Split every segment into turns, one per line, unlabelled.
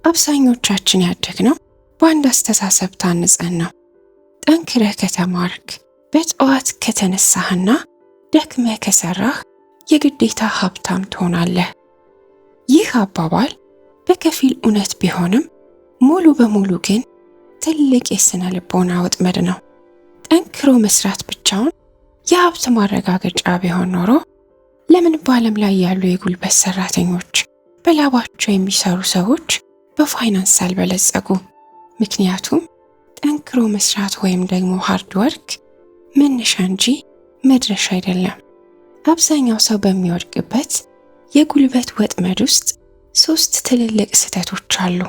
አብዛኞቻችን ያደግነው በአንድ አስተሳሰብ ታንጸን ነው። ጠንክረህ ከተማርክ፣ በጠዋት ከተነሳህና ደክመህ ከሰራህ የግዴታ ሀብታም ትሆናለህ። ይህ አባባል በከፊል እውነት ቢሆንም ሙሉ በሙሉ ግን ትልቅ የስነ ልቦና ወጥመድ ነው። ጠንክሮ መስራት ብቻውን የሀብት ማረጋገጫ ቢሆን ኖሮ ለምን በዓለም ላይ ያሉ የጉልበት ሰራተኞች፣ በላባቸው የሚሰሩ ሰዎች በፋይናንስ አልበለጸጉ? ምክንያቱም ጠንክሮ መስራት ወይም ደግሞ ሃርድ ወርክ መነሻ እንጂ መድረሻ አይደለም። አብዛኛው ሰው በሚወድቅበት የጉልበት ወጥመድ ውስጥ 3 ትልልቅ ስህተቶች አሉ።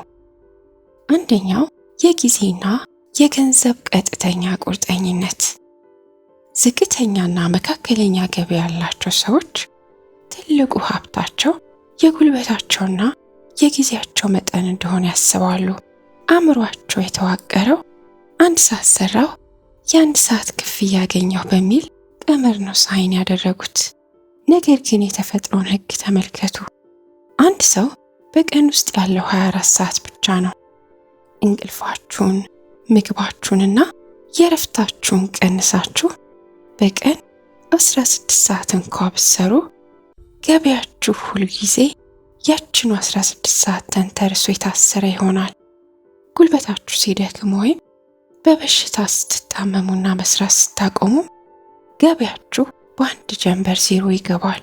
አንደኛው የጊዜና የገንዘብ ቀጥተኛ ቁርጠኝነት። ዝቅተኛና መካከለኛ ገቢ ያላቸው ሰዎች ትልቁ ሀብታቸው የጉልበታቸውና የጊዜያቸው መጠን እንደሆነ ያስባሉ። አእምሯቸው የተዋቀረው 1 ሰዓት ሰራው የ1 ሰዓት ክፍያ ያገኘው በሚል ቀመር ነው ሳይን ያደረጉት። ነገር ግን የተፈጥሮን ሕግ ተመልከቱ። አንድ ሰው በቀን ውስጥ ያለው 24 ሰዓት ብቻ ነው። እንቅልፋችሁን፣ ምግባችሁንና የእረፍታችሁን ቀንሳችሁ በቀን 16 ሰዓት እንኳ ብትሰሩ ገቢያችሁ ሁል ጊዜ ያችኑ 16 ሰዓት ተንተርሶ የታሰረ ይሆናል። ጉልበታችሁ ሲደክም ወይም በበሽታ ስትታመሙና መስራት ስታቆሙ ገቢያችሁ በአንድ ጀንበር ዜሮ ይገባል።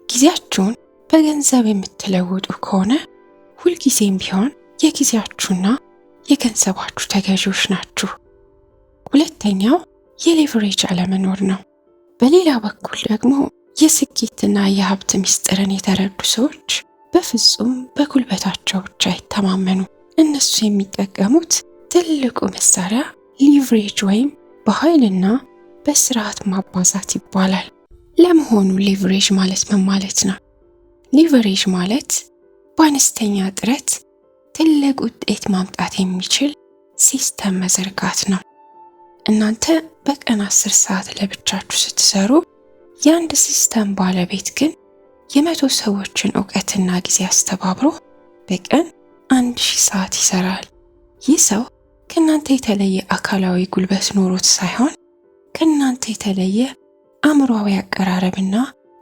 ጊዜያችሁን በገንዘብ የምትለውጡ ከሆነ ሁልጊዜም ቢሆን የጊዜያችሁና የገንዘባችሁ ተገዢዎች ናችሁ። ሁለተኛው የሌቨሬጅ አለመኖር ነው። በሌላ በኩል ደግሞ የስኬትና የሀብት ምስጢርን የተረዱ ሰዎች በፍጹም በጉልበታቸው ብቻ አይተማመኑ። እነሱ የሚጠቀሙት ትልቁ መሳሪያ ሊቨሬጅ ወይም በኃይልና በስርዓት ማባዛት ይባላል። ለመሆኑ ሊቨሬጅ ማለት ምን ማለት ነው? ሊቨሬጅ ማለት በአነስተኛ ጥረት ትልቅ ውጤት ማምጣት የሚችል ሲስተም መዘርጋት ነው። እናንተ በቀን 10 ሰዓት ለብቻችሁ ስትሰሩ የአንድ ሲስተም ባለቤት ግን የ100 ሰዎችን ዕውቀትና ጊዜ አስተባብሮ በቀን 1000 ሰዓት ይሰራል። ይህ ሰው ከእናንተ የተለየ አካላዊ ጉልበት ኖሮት ሳይሆን ከእናንተ የተለየ አእምሯዊ አቀራረብና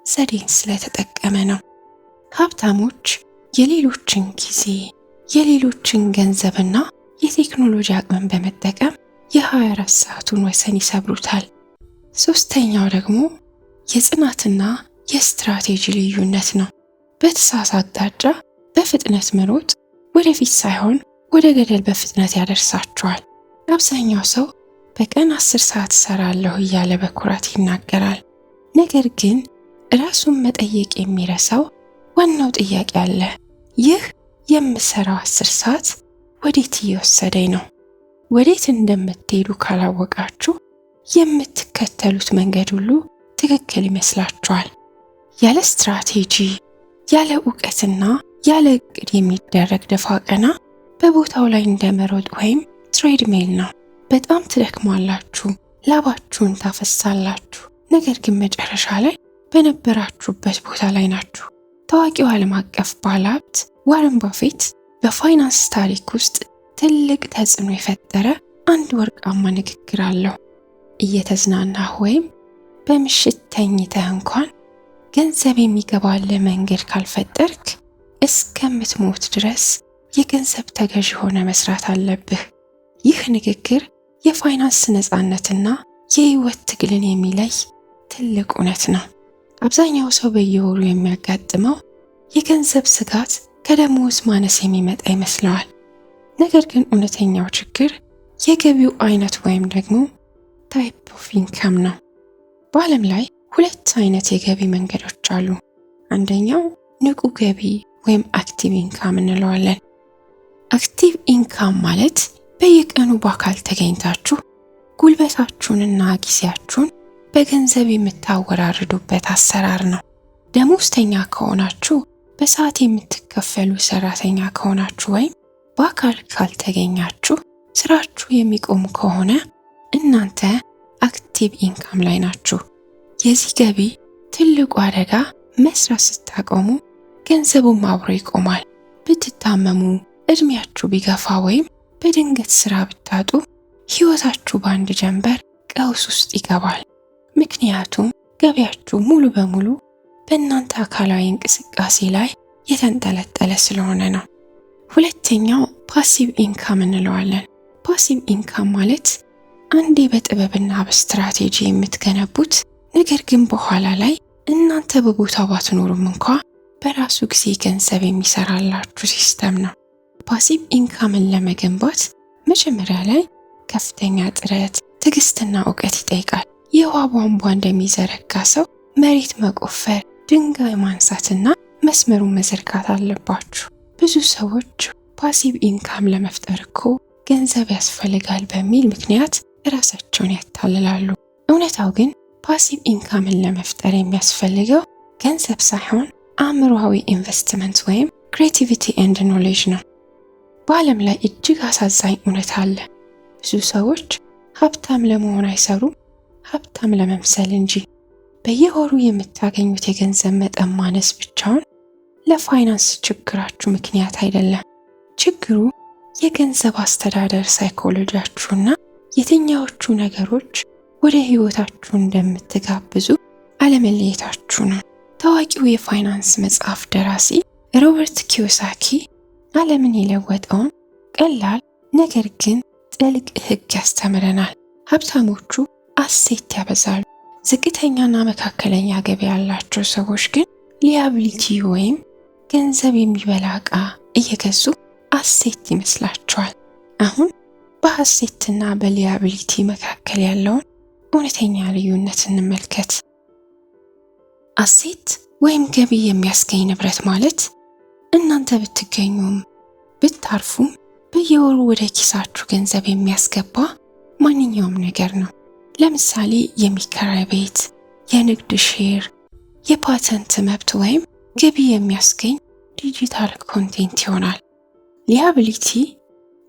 ዘዴን ስለተጠቀመ ነው። ሀብታሞች የሌሎችን ጊዜ፣ የሌሎችን ገንዘብና የቴክኖሎጂ አቅምን በመጠቀም የ24 ሰዓቱን ወሰን ይሰብሩታል። ሶስተኛው ደግሞ የጽናትና የስትራቴጂ ልዩነት ነው። በተሳሳተ አቅጣጫ በፍጥነት መሮጥ ወደፊት ሳይሆን ወደ ገደል በፍጥነት ያደርሳቸዋል። አብዛኛው ሰው በቀን 10 ሰዓት እሰራለሁ እያለ በኩራት ይናገራል። ነገር ግን ራሱን መጠየቅ የሚረሳው ዋናው ጥያቄ አለ። ይህ የምሰራው 10 ሰዓት ወዴት እየወሰደኝ ነው? ወዴት እንደምትሄዱ ካላወቃችሁ የምትከተሉት መንገድ ሁሉ ትክክል ይመስላችኋል። ያለ ስትራቴጂ፣ ያለ ዕውቀትና ያለ እቅድ የሚደረግ ደፋ ቀና በቦታው ላይ እንደመሮጥ ወይም ትሬድሜል ነው። በጣም ትደክማላችሁ፣ ላባችሁን ታፈሳላችሁ፣ ነገር ግን መጨረሻ ላይ በነበራችሁበት ቦታ ላይ ናችሁ። ታዋቂው ዓለም አቀፍ ባለሀብት ዋረን ባፌት በፋይናንስ ታሪክ ውስጥ ትልቅ ተጽዕኖ የፈጠረ አንድ ወርቃማ ንግግር አለው። እየተዝናናህ ወይም በምሽት ተኝተህ እንኳን ገንዘብ የሚገባልህ መንገድ ካልፈጠርክ እስከምትሞት ድረስ የገንዘብ ተገዢ ሆነ መስራት አለብህ። ይህ ንግግር የፋይናንስ ነፃነትና የህይወት ትግልን የሚለይ ትልቅ እውነት ነው። አብዛኛው ሰው በየወሩ የሚያጋጥመው የገንዘብ ስጋት ከደሞዝ ማነስ የሚመጣ ይመስለዋል። ነገር ግን እውነተኛው ችግር የገቢው አይነት ወይም ደግሞ ታይፕ ኦፍ ኢንካም ነው። በዓለም ላይ 2 አይነት የገቢ መንገዶች አሉ። አንደኛው ንቁ ገቢ ወይም አክቲቭ ኢንካም እንለዋለን። አክቲቭ ኢንካም ማለት በየቀኑ በአካል ተገኝታችሁ ጉልበታችሁንና ጊዜያችሁን በገንዘብ የምታወራርዱበት አሰራር ነው። ደሞዝተኛ ከሆናችሁ፣ በሰዓት የምትከፈሉ ሰራተኛ ከሆናችሁ ወይም በአካል ካልተገኛችሁ ስራችሁ የሚቆም ከሆነ እናንተ አክቲቭ ኢንካም ላይ ናችሁ። የዚህ ገቢ ትልቁ አደጋ መስራት ስታቆሙ ገንዘቡም አብሮ ይቆማል። ብትታመሙ፣ እድሜያችሁ ቢገፋ ወይም በድንገት ስራ ብታጡ ህይወታችሁ በአንድ ጀንበር ቀውስ ውስጥ ይገባል። ምክንያቱም ገቢያችሁ ሙሉ በሙሉ በእናንተ አካላዊ እንቅስቃሴ ላይ የተንጠለጠለ ስለሆነ ነው። ሁለተኛው ፓሲቭ ኢንካም እንለዋለን። ፓሲቭ ኢንካም ማለት አንዴ በጥበብና በስትራቴጂ የምትገነቡት ነገር ግን በኋላ ላይ እናንተ በቦታው ባትኖሩም እንኳ በራሱ ጊዜ ገንዘብ የሚሰራላችሁ ሲስተም ነው። ፓሲቭ ኢንካምን ለመገንባት መጀመሪያ ላይ ከፍተኛ ጥረት፣ ትዕግስትና እውቀት ይጠይቃል። የውሃ ቧንቧ እንደሚዘረጋ ሰው መሬት መቆፈር፣ ድንጋይ ማንሳትና መስመሩን መዘርጋት አለባችሁ። ብዙ ሰዎች ፓሲቭ ኢንካም ለመፍጠር እኮ ገንዘብ ያስፈልጋል በሚል ምክንያት ራሳቸውን ያታልላሉ። እውነታው ግን ፓሲቭ ኢንካምን ለመፍጠር የሚያስፈልገው ገንዘብ ሳይሆን አእምሮአዊ ኢንቨስትመንት ወይም ክሬቲቪቲ ኤንድ ኖሌጅ ነው። በዓለም ላይ እጅግ አሳዛኝ እውነት አለ። ብዙ ሰዎች ሀብታም ለመሆን አይሰሩም፣ ሀብታም ለመምሰል እንጂ። በየወሩ የምታገኙት የገንዘብ መጠን ማነስ ብቻውን ለፋይናንስ ችግራችሁ ምክንያት አይደለም። ችግሩ የገንዘብ አስተዳደር ሳይኮሎጂያችሁና የትኛዎቹ ነገሮች ወደ ህይወታችሁ እንደምትጋብዙ አለመለየታችሁ ነው። ታዋቂው የፋይናንስ መጽሐፍ ደራሲ ሮበርት ኪዮሳኪ ዓለምን የለወጠውን ቀላል ነገር ግን ጥልቅ ህግ ያስተምረናል። ሀብታሞቹ አሴት ያበዛሉ፣ ዝቅተኛና መካከለኛ ገቢ ያላቸው ሰዎች ግን ሊያቢሊቲ ወይም ገንዘብ የሚበላ ዕቃ እየገዙ አሴት ይመስላቸዋል። አሁን በአሴትና በሊያቢሊቲ መካከል ያለውን እውነተኛ ልዩነት እንመልከት። አሴት ወይም ገቢ የሚያስገኝ ንብረት ማለት እናንተ ብትገኙም ብታርፉም በየወሩ ወደ ኪሳችሁ ገንዘብ የሚያስገባ ማንኛውም ነገር ነው። ለምሳሌ የሚከራይ ቤት፣ የንግድ ሼር፣ የፓተንት መብት ወይም ገቢ የሚያስገኝ ዲጂታል ኮንቴንት ይሆናል። ሊያቢሊቲ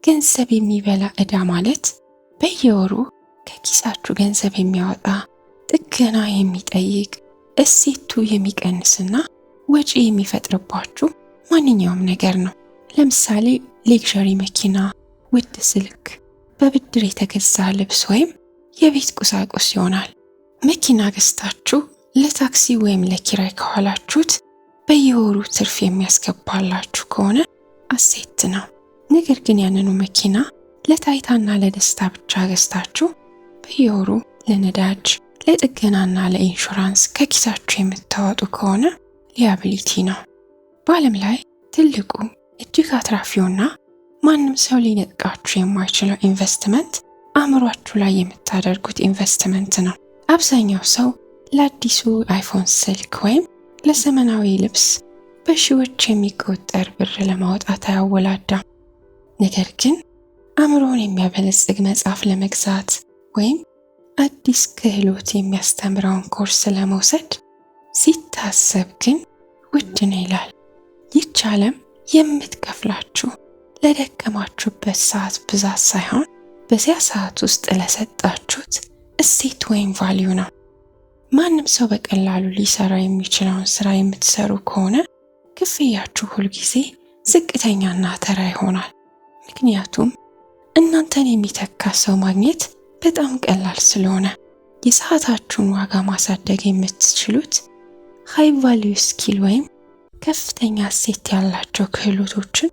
ገንዘብ የሚበላ ዕዳ ማለት በየወሩ ከኪሳችሁ ገንዘብ የሚያወጣ ጥገና የሚጠይቅ እሴቱ የሚቀንስና ወጪ የሚፈጥርባችሁ ማንኛውም ነገር ነው። ለምሳሌ ሌክዠሪ መኪና፣ ውድ ስልክ፣ በብድር የተገዛ ልብስ ወይም የቤት ቁሳቁስ ይሆናል። መኪና ገዝታችሁ ለታክሲ ወይም ለኪራይ ከኋላችሁት በየወሩ ትርፍ የሚያስገባላችሁ ከሆነ አሴት ነው። ነገር ግን ያንኑ መኪና ለታይታና ለደስታ ብቻ ገዝታችሁ በየወሩ ለነዳጅ፣ ለጥገናና ለኢንሹራንስ ከኪሳችሁ የምታወጡ ከሆነ ሊያቢሊቲ ነው። በዓለም ላይ ትልቁ እጅግ አትራፊውና ማንም ሰው ሊነጥቃችሁ የማይችለው ኢንቨስትመንት አእምሯችሁ ላይ የምታደርጉት ኢንቨስትመንት ነው። አብዛኛው ሰው ለአዲሱ አይፎን ስልክ ወይም ለዘመናዊ ልብስ በሺዎች የሚቆጠር ብር ለማውጣት አያወላዳም። ነገር ግን አእምሮን የሚያበለጽግ መጽሐፍ ለመግዛት ወይም አዲስ ክህሎት የሚያስተምረውን ኮርስ ለመውሰድ ሲታሰብ ግን ውድ ነው ይላል። ይህች ዓለም የምትከፍላችሁ ለደከማችሁበት ሰዓት ብዛት ሳይሆን በዚያ ሰዓት ውስጥ ለሰጣችሁት እሴት ወይም ቫልዩ ነው። ማንም ሰው በቀላሉ ሊሰራ የሚችለውን ስራ የምትሰሩ ከሆነ ክፍያችሁ ሁልጊዜ ዝቅተኛና ተራ ይሆናል። ምክንያቱም እናንተን የሚተካ ሰው ማግኘት በጣም ቀላል ስለሆነ። የሰዓታችሁን ዋጋ ማሳደግ የምትችሉት ሃይ ቫልዩ ስኪል ወይም ከፍተኛ እሴት ያላቸው ክህሎቶችን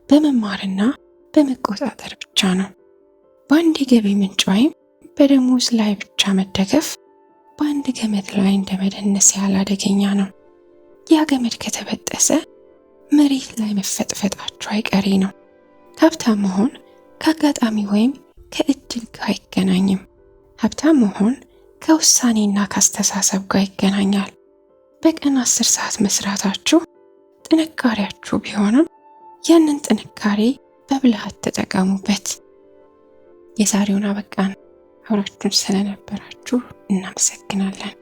በመማርና በመቆጣጠር ብቻ ነው። በአንድ የገቢ ምንጭ ወይም በደሞዝ ላይ ብቻ መደገፍ በአንድ ገመድ ላይ እንደ መደነስ ያህል አደገኛ ነው። ያ ገመድ ከተበጠሰ መሬት ላይ መፈጥፈጣችሁ አይቀሬ ነው። ሀብታም መሆን ከአጋጣሚ ወይም ከእድል ጋር አይገናኝም። ሀብታም መሆን ከውሳኔና ከአስተሳሰብ ጋር ይገናኛል። በቀን 10 ሰዓት መስራታችሁ ጥንካሬያችሁ ቢሆንም ያንን ጥንካሬ በብልሃት ተጠቀሙበት። የዛሬውን አበቃን። አብራችሁን ስለነበራችሁ እናመሰግናለን።